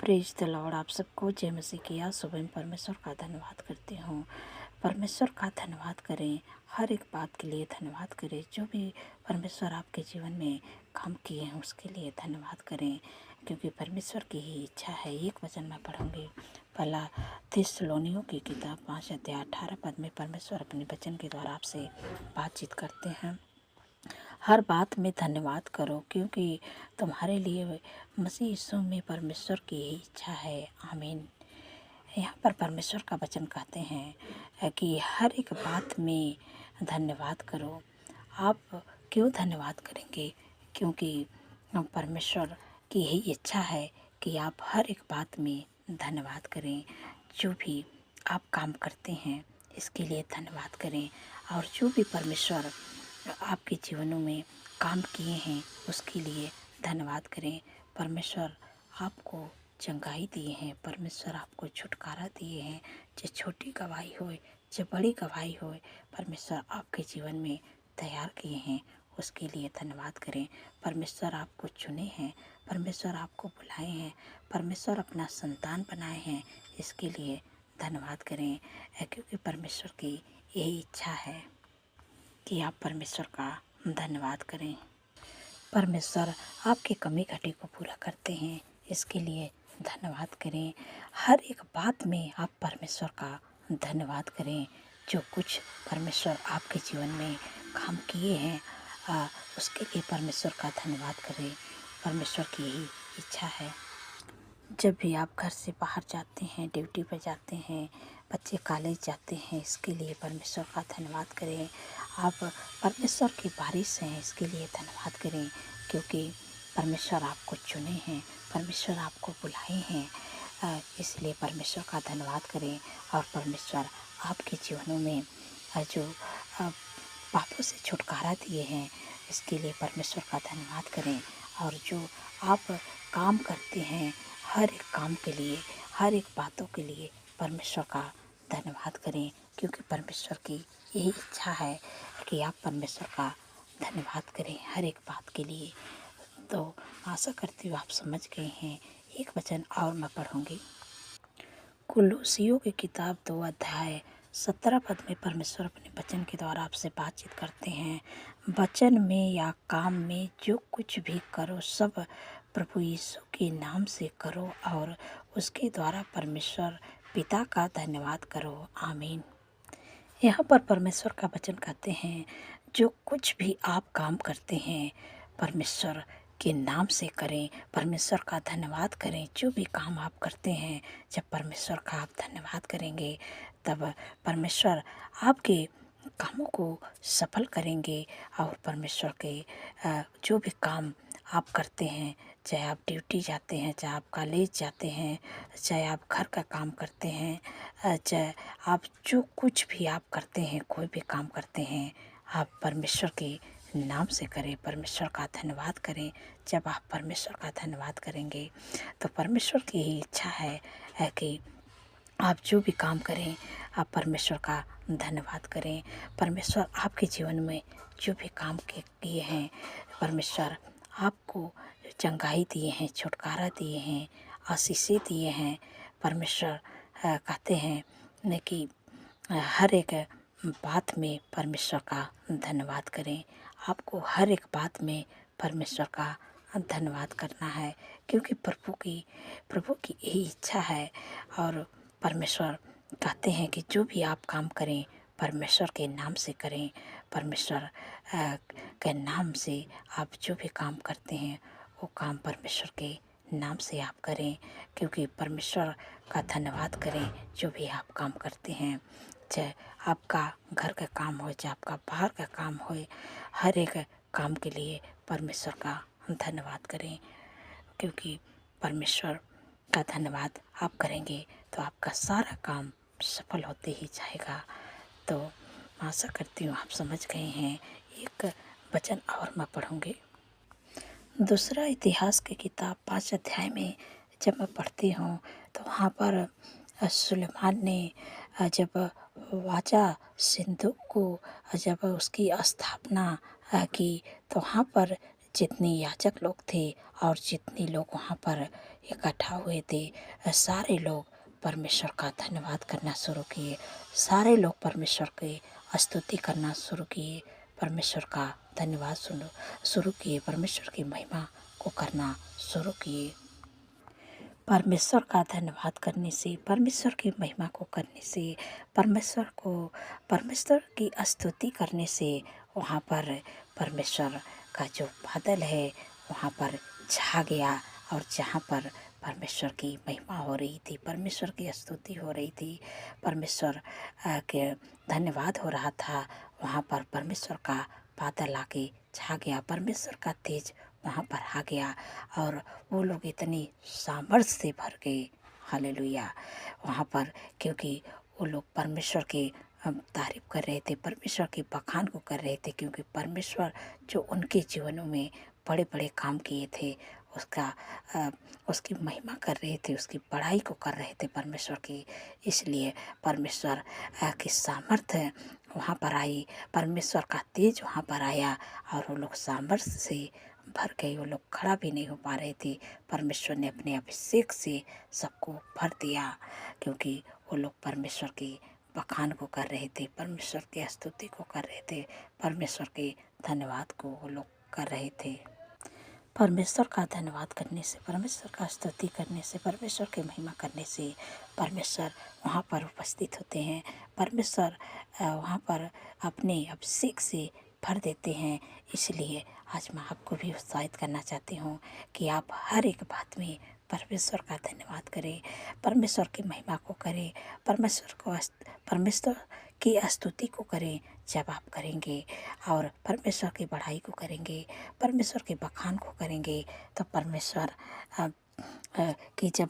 Praise the Lord. आप सबको जय मसीह की सुबह में परमेश्वर का धन्यवाद करती हूँ। परमेश्वर का धन्यवाद करें, हर एक बात के लिए धन्यवाद करें। जो भी परमेश्वर आपके जीवन में काम किए हैं उसके लिए धन्यवाद करें, क्योंकि परमेश्वर की ही इच्छा है। एक वचन मैं पढ़ूंगी, पहला थिस्सलुनीयों की किताब 5 अध्याय 18 पद में परमेश्वर अपने वचन के द्वारा आपसे बातचीत करते हैं। हर बात में धन्यवाद करो, क्योंकि तुम्हारे लिए मसीह यीशु में परमेश्वर की ही इच्छा है। आमीन। यहाँ पर परमेश्वर का वचन कहते हैं कि हर एक बात में धन्यवाद करो। आप क्यों धन्यवाद करेंगे? क्योंकि परमेश्वर की ही इच्छा है कि आप हर एक बात में धन्यवाद करें। जो भी आप काम करते हैं इसके लिए धन्यवाद करें, और जो भी परमेश्वर आपके जीवनों में काम किए हैं उसके लिए धन्यवाद करें। परमेश्वर आपको चंगाई दिए हैं, परमेश्वर आपको छुटकारा दिए हैं। चाहे छोटी गवाही होए चाहे बड़ी गवाही होए, परमेश्वर आपके जीवन में तैयार किए हैं, उसके लिए धन्यवाद करें। परमेश्वर आपको चुने हैं, परमेश्वर आपको बुलाए हैं, परमेश्वर अपना संतान बनाए हैं, इसके लिए धन्यवाद करें। क्योंकि परमेश्वर की यही इच्छा है कि आप परमेश्वर का धन्यवाद करें। परमेश्वर आपकी कमी घटी को पूरा करते हैं, इसके लिए धन्यवाद करें। हर एक बात में आप परमेश्वर का धन्यवाद करें। जो कुछ परमेश्वर आपके जीवन में काम किए हैं उसके लिए परमेश्वर का धन्यवाद करें। परमेश्वर की यही इच्छा है। जब भी आप घर से बाहर जाते हैं, ड्यूटी पर जाते हैं, बच्चे कॉलेज जाते हैं, इसके लिए परमेश्वर का धन्यवाद करें। आप परमेश्वर की बारिश हैं, इसके लिए धन्यवाद करें, क्योंकि परमेश्वर आपको चुने हैं, परमेश्वर आपको बुलाए हैं। इसलिए परमेश्वर का धन्यवाद करें। और परमेश्वर आपके जीवनों में जो पापों से छुटकारा दिए हैं, इसके लिए परमेश्वर का धन्यवाद करें। और जो आप काम करते हैं, हर एक काम के लिए, हर एक बातों के लिए परमेश्वर का धन्यवाद करें, क्योंकि परमेश्वर की यही इच्छा है कि आप परमेश्वर का धन्यवाद करें हर एक बात के लिए। तो आशा करती हूँ आप समझ गए हैं। एक वचन और मैं पढ़ूंगी, कुलुस्सियों की किताब 2 अध्याय 17 पद में परमेश्वर अपने वचन के द्वारा आपसे बातचीत करते हैं। वचन में या काम में जो कुछ भी करो सब प्रभु यीशु के नाम से करो, और उसके द्वारा परमेश्वर पिता का धन्यवाद करो। आमीन। यहाँ पर परमेश्वर का वचन कहते हैं, जो कुछ भी आप काम करते हैं परमेश्वर के नाम से करें, परमेश्वर का धन्यवाद करें। जो भी काम आप करते हैं, जब परमेश्वर का आप धन्यवाद करेंगे तब परमेश्वर आपके कामों को सफल करेंगे। और परमेश्वर के जो भी काम आप करते हैं, चाहे आप ड्यूटी जाते हैं, चाहे आप कॉलेज जाते हैं, चाहे आप घर का काम करते हैं, चाहे आप जो कुछ भी आप करते हैं, कोई भी काम करते हैं, आप परमेश्वर के नाम से करें, परमेश्वर का धन्यवाद करें। जब आप परमेश्वर का धन्यवाद करेंगे तो परमेश्वर की ही इच्छा है कि आप जो भी काम करें आप परमेश्वर का धन्यवाद करें। परमेश्वर आपके जीवन में जो भी काम किए हैं, परमेश्वर आपको चंगाई दिए हैं, छुटकारा दिए हैं, आशीषें दिए हैं। परमेश्वर कहते हैं कि हर एक बात में परमेश्वर का धन्यवाद करें। आपको हर एक बात में परमेश्वर का धन्यवाद करना है, क्योंकि प्रभु की यही इच्छा है। और परमेश्वर कहते हैं कि जो भी आप काम करें परमेश्वर के नाम से करें। परमेश्वर के नाम से आप जो भी काम करते हैं वो काम परमेश्वर के नाम से आप करें, क्योंकि परमेश्वर का धन्यवाद करें। जो भी आप काम करते हैं, चाहे आपका घर का काम हो, चाहे आपका बाहर का काम हो, हर एक काम के लिए परमेश्वर का धन्यवाद करें, क्योंकि परमेश्वर का धन्यवाद आप करेंगे तो आपका सारा काम सफल होते ही जाएगा। तो आशा करती हूँ आप समझ गए हैं। एक वचन और मैं पढ़ूंगी, दूसरा इतिहास की किताब 5 अध्याय में जब मैं पढ़ती हूँ तो वहाँ पर सुलेमान ने जब वाचा सिंधु को जब उसकी स्थापना की तो वहाँ पर जितने याजक लोग थे और जितने लोग वहाँ पर इकट्ठा हुए थे, सारे लोग परमेश्वर का धन्यवाद करना शुरू किए। सारे लोग परमेश्वर की स्तुति करना शुरू किए, परमेश्वर का धन्यवाद शुरू किए, परमेश्वर की महिमा को करना शुरू किए। परमेश्वर का धन्यवाद करने से, परमेश्वर की महिमा को करने से, परमेश्वर की स्तुति करने से वहाँ पर परमेश्वर का जो बादल है वहाँ पर छा गया। और जहाँ पर परमेश्वर की महिमा हो रही थी, परमेश्वर की स्तुति हो रही थी, परमेश्वर के धन्यवाद हो रहा था, वहाँ पर परमेश्वर का बादल आके छा गया, परमेश्वर का तेज वहाँ पर आ गया। और वो लोग इतनी सामर्थ्य से भर गए, हालेलुया, वहाँ पर, क्योंकि वो लोग परमेश्वर की तारीफ कर रहे थे, परमेश्वर के बखान को कर रहे थे, क्योंकि परमेश्वर जो उनके जीवनों में बड़े बड़े काम किए थे उसकी महिमा कर रहे थे, उसकी बड़ाई को कर रहे थे परमेश्वर की। इसलिए परमेश्वर की सामर्थ्य वहाँ पर आई, परमेश्वर का तेज वहाँ पर आया और वो लोग सामर्थ्य से भर गए। वो लोग खड़ा भी नहीं हो पा रहे थे। परमेश्वर ने अपने अभिषेक से सबको भर दिया, क्योंकि वो लोग परमेश्वर के बखान को कर रहे थे, परमेश्वर की स्तुति को कर रहे थे, परमेश्वर के धन्यवाद को वो लोग कर रहे थे। परमेश्वर का धन्यवाद करने से, परमेश्वर का स्तुति करने से, परमेश्वर की महिमा करने से परमेश्वर वहाँ पर उपस्थित होते हैं। परमेश्वर वहाँ पर अपने अभिषेक से भर देते हैं। इसलिए आज मैं आपको भी उत्साहित करना चाहती हूँ कि आप हर एक बात में परमेश्वर का धन्यवाद करें, परमेश्वर की महिमा को करें, परमेश्वर की स्तुति को करें। जब आप करेंगे और परमेश्वर की बढ़ाई को करेंगे, परमेश्वर के बखान को करेंगे, तो परमेश्वर कि जब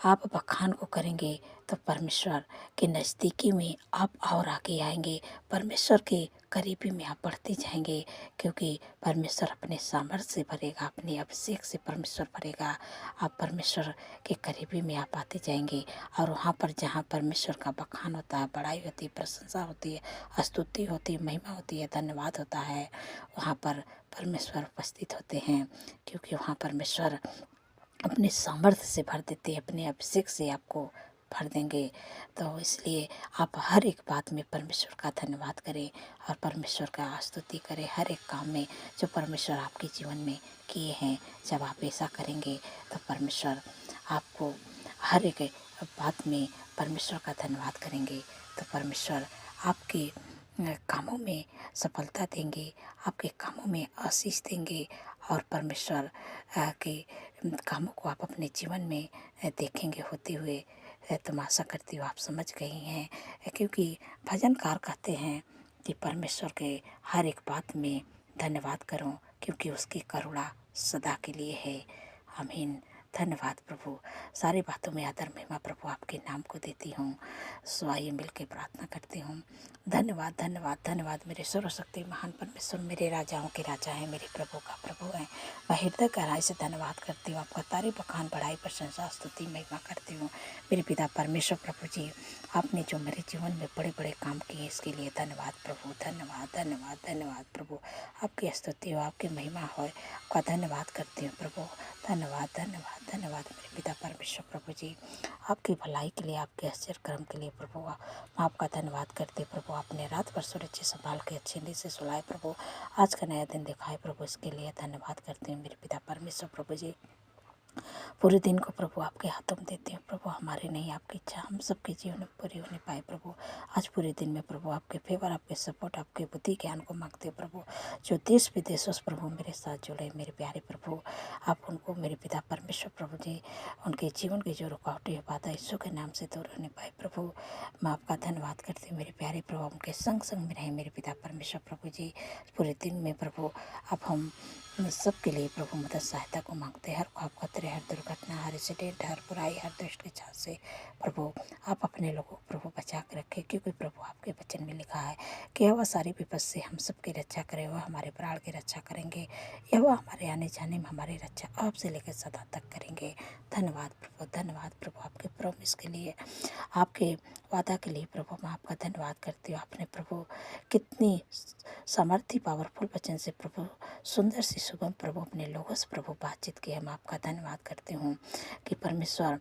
आप बखान को करेंगे तो परमेश्वर के नज़दीकी में आप और आगे आएंगे, परमेश्वर के करीबी में आप बढ़ते जाएंगे, क्योंकि परमेश्वर अपने सामर्थ्य से भरेगा, अपने अभिषेक से परमेश्वर भरेगा। आप परमेश्वर के करीबी में आप आते जाएंगे और वहाँ पर जहाँ परमेश्वर का बखान होता है, बड़ाई होती है, प्रशंसा होती है, स्तुति होती है, महिमा होती है, धन्यवाद होता है, वहाँ पर परमेश्वर उपस्थित होते हैं, क्योंकि वहाँ परमेश्वर अपने सामर्थ्य से भर देते हैं, अपने अभिषेक से आपको भर देंगे। तो इसलिए आप हर एक बात में परमेश्वर का धन्यवाद करें और परमेश्वर का स्तुति करें। हर एक काम में जो परमेश्वर आपके जीवन में किए हैं, जब आप ऐसा करेंगे तो परमेश्वर आपको हर एक बात में परमेश्वर का धन्यवाद करेंगे तो परमेश्वर आपके कामों में सफलता देंगे, आपके कामों में आशीष देंगे। और परमेश्वर के कामों को आप अपने जीवन में देखेंगे होते हुए। तो मैं आशा करती हूँ आप समझ गई हैं, क्योंकि भजनकार कहते हैं कि परमेश्वर के हर एक बात में धन्यवाद करो, क्योंकि उसकी करुणा सदा के लिए है। आमीन। धन्यवाद प्रभु। सारी बातों में आदर महिमा प्रभु आपके नाम को देती हूँ। सो आइए मिल के प्रार्थना करती हूँ। धन्यवाद धन्यवाद धन्यवाद मेरे सर्वशक्ति महान परमेश्वर, मेरे राजाओं के राजा हैं, मेरे प्रभु का प्रभु हैं। मैं हृदय गहराई से धन्यवाद करती हूँ, आपका तारीफ बखान बढ़ाई प्रशंसा स्तुति महिमा करती हूँ। मेरे पिता परमेश्वर प्रभु जी, आपने जो मेरे जीवन में बड़े बड़े काम किए इसके लिए धन्यवाद प्रभु। धन्यवाद धन्यवाद धन्यवाद प्रभु। आपकी स्तुति हो, आपकी महिमा हो, आपका धन्यवाद करती हूँ प्रभु। धन्यवाद धन्यवाद धन्यवाद मेरे पिता परमेश्वर प्रभु जी, आपकी भलाई के लिए, आपके आश्चर्य कर्म के लिए प्रभु मैं आपका धन्यवाद करते प्रभु। आपने रात भर सुरक्षित संभाल के अच्छे नींद से सुलाए प्रभु, आज का नया दिन दिखाए प्रभु, इसके लिए धन्यवाद करते हैं मेरे पिता परमेश्वर प्रभु जी। पूरे दिन को प्रभु आपके हाथों में देते हैं प्रभु, हमारे नहीं आपकी इच्छा हम सबके जीवन में पूरी होने पाए प्रभु। आज पूरे दिन में प्रभु आपके फेवर, आपके सपोर्ट, आपके बुद्धि ज्ञान को मांगते प्रभु। जो देश विदेशों से प्रभु मेरे साथ जुड़े मेरे प्यारे प्रभु, आप उनको मेरे पिता परमेश्वर प्रभु जी, उनके जीवन की जो रुकावटें बाधा यीशु के नाम से दूर होने पाए प्रभु। मैं आपका धन्यवाद करती हूँ मेरे प्यारे प्रभु, उनके संग संग में रहे मेरे पिता परमेश्वर प्रभु जी। पूरे दिन में प्रभु अब हम सबके लिए प्रभु मदद सहायता को मांगते हैं। हर खौफ खतरे, हर दुर्घटना, हर एक्सीडेंट, हर बुराई, हर दुष्ट के छाव से प्रभु आप अपने लोगों को प्रभु बचा के रखें, क्योंकि प्रभु आपके वचन में लिखा है कि वह सारी विपद से हम सबकी रक्षा करे, वह हमारे प्राण की रक्षा करेंगे, यह वह हमारे आने जाने में हमारी रक्षा आप से लेकर सदा तक करेंगे। धन्यवाद प्रभु, धन्यवाद प्रभु आपके प्रॉमिस के लिए, आपके वादा के लिए प्रभु मैं आपका धन्यवाद करती हूँ। आपने प्रभु कितनी सामर्थ्य पावरफुल वचन से प्रभु सुंदर सी सुगम प्रभु अपने लोगों से प्रभु बातचीत की। हम आपका धन्यवाद करते हूँ कि परमेश्वर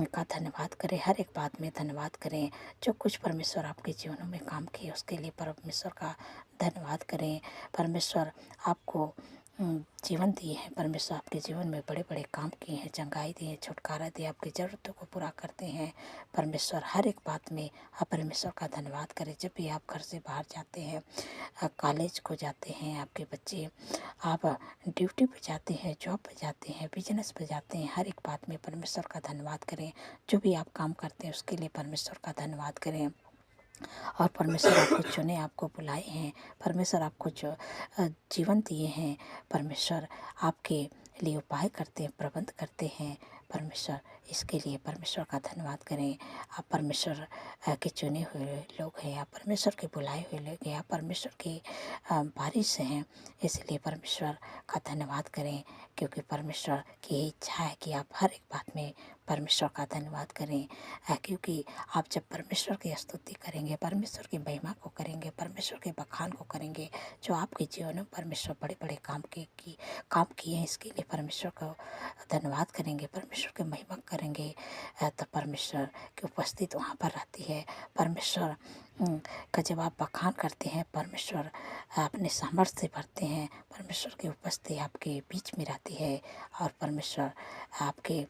का धन्यवाद करें, हर एक बात में धन्यवाद करें। जो कुछ परमेश्वर आपके जीवनों में काम किए उसके लिए परमेश्वर का धन्यवाद करें। परमेश्वर आपको जीवन दिए हैं, परमेश्वर आपके जीवन में बड़े बड़े काम किए हैं, चंगाई दिए, छुटकारा दिए, आपकी ज़रूरतों को पूरा करते हैं। परमेश्वर हर एक बात में आप परमेश्वर का धन्यवाद करें। जब भी आप घर से बाहर जाते हैं, कॉलेज को जाते हैं आपके बच्चे, आप ड्यूटी पे जाते हैं, जॉब पे जाते हैं, बिजनेस पे जाते हैं, हर एक बात में परमेश्वर का धन्यवाद करें। जो भी आप काम करते हैं उसके लिए परमेश्वर का धन्यवाद करें। और परमेश्वर आपको चुने, आपको बुलाए हैं, परमेश्वर आपको जो जीवन दिए हैं, परमेश्वर आपके लिए उपाय करते हैं, प्रबंध करते हैं। परमेश्वर इसके लिए परमेश्वर का धन्यवाद करें। आप परमेश्वर के चुने हुए लोग हैं, आप परमेश्वर के बुलाए हुए लोग हैं, आप परमेश्वर के वारिस हैं। इसलिए परमेश्वर का धन्यवाद करें, क्योंकि परमेश्वर की यही इच्छा है कि आप हर एक बात में परमेश्वर का धन्यवाद करें। क्योंकि आप जब परमेश्वर की स्तुति करेंगे, परमेश्वर की महिमा को करेंगे, परमेश्वर के बखान को करेंगे, जो आपके जीवन में परमेश्वर बड़े बड़े काम किए हैं, इसके लिए परमेश्वर को धन्यवाद करेंगे, परमेश्वर की महिमा करेंगे, तो परमेश्वर की उपस्थिति वहाँ पर रहती है। परमेश्वर का जब आप बखान करते हैं, परमेश्वर अपने सामर्थ्य से भरते हैं, परमेश्वर की उपस्थिति आपके बीच में रहती है और परमेश्वर आपके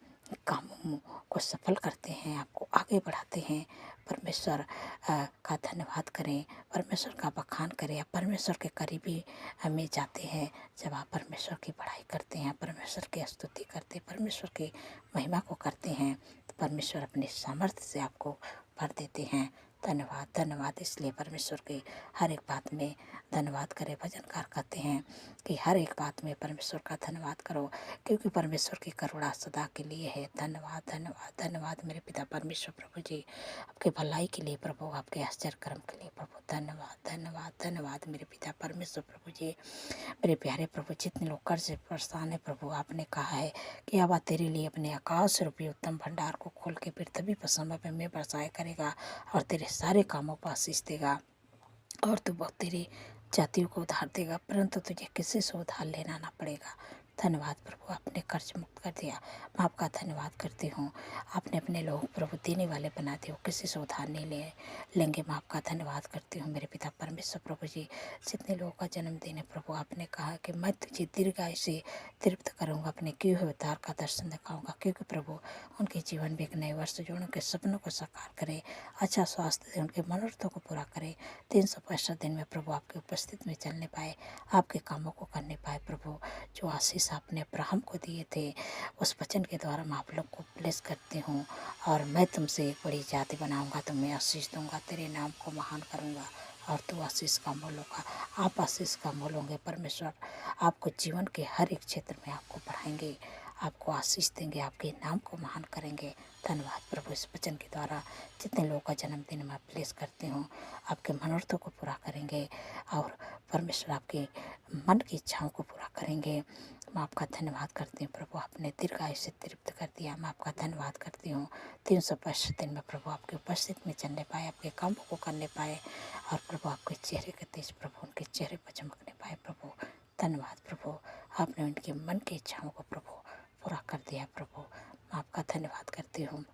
कामों को सफल करते हैं, आपको आगे बढ़ाते हैं। परमेश्वर का धन्यवाद करें, परमेश्वर का बखान करें। आप परमेश्वर के करीबी में जाते हैं जब आप परमेश्वर की बड़ाई करते हैं, परमेश्वर की स्तुति करते हैं, परमेश्वर की महिमा को करते हैं, तो परमेश्वर अपने सामर्थ्य से आपको भर देते हैं। धन्यवाद, धन्यवाद। इसलिए परमेश्वर की हर एक बात में धन्यवाद करें। भजनकार कहते हैं कि हर एक बात में परमेश्वर का धन्यवाद करो, क्योंकि परमेश्वर की करुणा सदा के लिए है। धन्यवाद, धन्यवाद, धन्यवाद मेरे पिता परमेश्वर प्रभु जी, आपके भलाई के लिए प्रभु, आपके आश्चर्य कर्म के लिए प्रभु। धन्यवाद, धन्यवाद, धन्यवाद मेरे पिता परमेश्वर प्रभु जी। मेरे प्यारे प्रभु, जितने लोग कर्ज से परेशान है प्रभु, आपने कहा है कि अब तेरे लिए अपने आकाश रूपी उत्तम भंडार को खोल के पृथ्वी पर समय पे में बरसाया करेगा और तेरे सारे कामों पर आशीष देगा और तू बहुत तेरी जातियों को उधार देगा, परंतु तुझे किसी से उधार लेना ना पड़ेगा। धन्यवाद प्रभु, आपने कर्ज मुक्त कर दिया। मैं आपका धन्यवाद करती हूँ। आपने अपने लोग प्रभु देने वाले बना दिए, किसी से उधार नहीं लेंगे। मैं आपका धन्यवाद करती हूँ मेरे पिता परमेश्वर प्रभु जी। जितने लोगों का जन्मदिन है प्रभु, आपने कहा कि मैं तुझे दीर्घायु से तृप्त करूँगा, अपने किए हुए उद्धार का दर्शन दिखाऊंगा, क्योंकि प्रभु उनके जीवन में एक नए वर्ष जो उनके सपनों को साकार करे, अच्छा स्वास्थ्य दे, उनके मनोरथों को पूरा करे। 365 दिन में प्रभु आपकी उपस्थिति में चलने पाए, आपके कामों को करने पाए प्रभु। जो आशीष आपने अब्राहम को दिए थे, उस वचन के द्वारा मैं आप लोग को ब्लेस करती हूँ। और मैं तुमसे एक बड़ी जाति बनाऊंगा, तुम्हें आशीष दूंगा, तेरे नाम को महान करूंगा और तू आशीष का मोल होगा। आप आशीष का मोल होंगे। परमेश्वर आपको जीवन के हर एक क्षेत्र में आपको बढ़ाएंगे, आपको आशीष देंगे, आपके नाम को महान करेंगे। धन्यवाद प्रभु, इस वचन के द्वारा जितने लोगों का जन्मदिन मैं ब्लेस करती हूँ, आपके मनोरथों को पूरा करेंगे और परमेश्वर आपके मन की इच्छाओं को पूरा करेंगे। मैं आपका धन्यवाद करती हूँ प्रभु, आपने दीर्घायु से तृप्त कर दिया। मैं आपका धन्यवाद करती हूँ। 365 दिन में प्रभु आपकी उपस्थिति में चलने पाए, आपके कामों को करने पाए और प्रभु आपके चेहरे के तेज प्रभु उनके चेहरे पर चमकने पाए प्रभु। धन्यवाद प्रभु, आपने उनके मन की इच्छाओं को प्रभु पूरा कर दिया प्रभु। मैं आपका धन्यवाद करती हूँ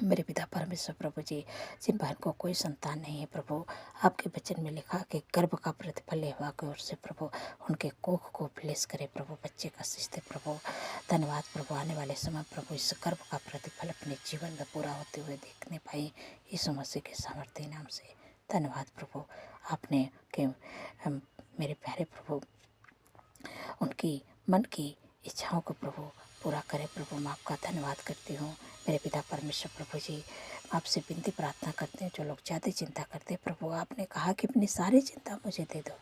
मेरे पिता परमेश्वर प्रभु जी। जिन बहन को कोई संतान नहीं है प्रभु, आपके वचन में लिखा कि गर्भ का प्रतिफल यहोवा की ओर से प्रभु उनके कोख को ब्लेस करे प्रभु, बच्चे का आशीष दे प्रभु। धन्यवाद प्रभु, आने वाले समय प्रभु इस गर्भ का प्रतिफल अपने जीवन में पूरा होते हुए देखने पाए, यीशु मसीह के सामर्थ्य नाम से। धन्यवाद प्रभु, आपने के मेरे प्यारे प्रभु उनकी मन की इच्छाओं को प्रभु पूरा करें प्रभु। मैं आपका धन्यवाद करती हूँ मेरे पिता परमेश्वर प्रभु जी। आपसे विनती प्रार्थना करते हैं, जो लोग ज़्यादा चिंता करते हैं प्रभु, आपने कहा कि अपनी सारी चिंता मुझे दे दो,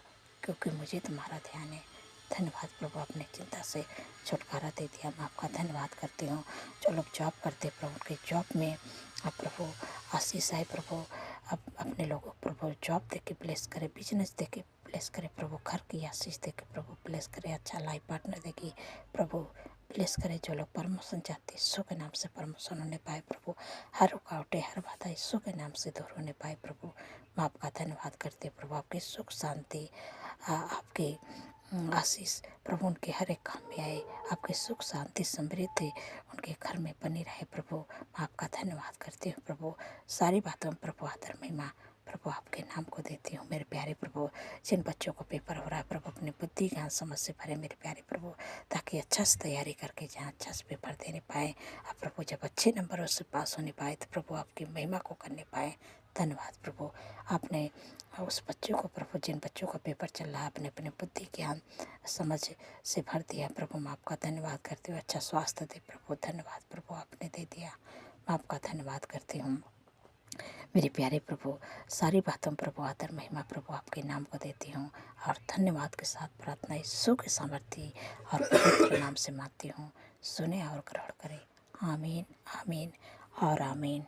क्योंकि मुझे तुम्हारा ध्यान है। धन्यवाद प्रभु, अपने चिंता से छुटकारा दे दिया। मैं आपका धन्यवाद करती हूँ। जो लोग जॉब करते प्रभु, उनके जॉब में आप प्रभु आशीष आए प्रभु। अब अपने लोगों को प्रभु जॉब दे के ब्लेस करे, बिजनेस दे के ब्लेस करे प्रभु, घर की आशीष दे के प्रभु ब्लेस करे, अच्छा लाइफ पार्टनर दे के प्रभु ब्लेस करें। जो लोग प्रमोशन चाहते यीशु के नाम से प्रमोशन होने पाए प्रभु। हर रुकावटें, हर बाधा यीशु के नाम से दूर होने पाए प्रभु। मैं आपका धन्यवाद करती हूँ प्रभु। आपकी सुख शांति, आपके आशीष प्रभु उनके हर एक काम में आए। आपके सुख शांति समृद्धि उनके घर में बनी रहे प्रभु। मैं आपका धन्यवाद करती हूँ प्रभु। सारी बातों में प्रभु आदर महिमा प्रभु आपके नाम को देती हूँ मेरे प्यारे प्रभु। जिन बच्चों को पेपर हो रहा है प्रभु, अपनी बुद्धि ज्ञान समझ से भरे मेरे प्यारे प्रभु, ताकि अच्छा से तैयारी करके जहाँ अच्छा से पेपर देने पाए। अब प्रभु जब अच्छे नंबरों से पास होने पाए तो प्रभु आपकी महिमा को करने पाए। धन्यवाद प्रभु। आपने उस बच्चों को प्रभु, जिन बच्चों का पेपर चल रहा है, अपने अपने बुद्धि ज्ञान समझ से भर दिया प्रभु। मैं आपका धन्यवाद करती हूँ। अच्छा स्वास्थ्य दे प्रभु। धन्यवाद प्रभु, आपने दे दिया। मैं आपका धन्यवाद करती हूँ मेरे प्यारे प्रभु। सारी बातों प्रभु आदर महिमा प्रभु आपके नाम को देती हूँ और धन्यवाद के साथ प्रार्थना यीशु के सामर्थ्य और पवित्र नाम से मांगती हूँ। सुने और ग्रहण करें। आमीन, आमीन और आमीन।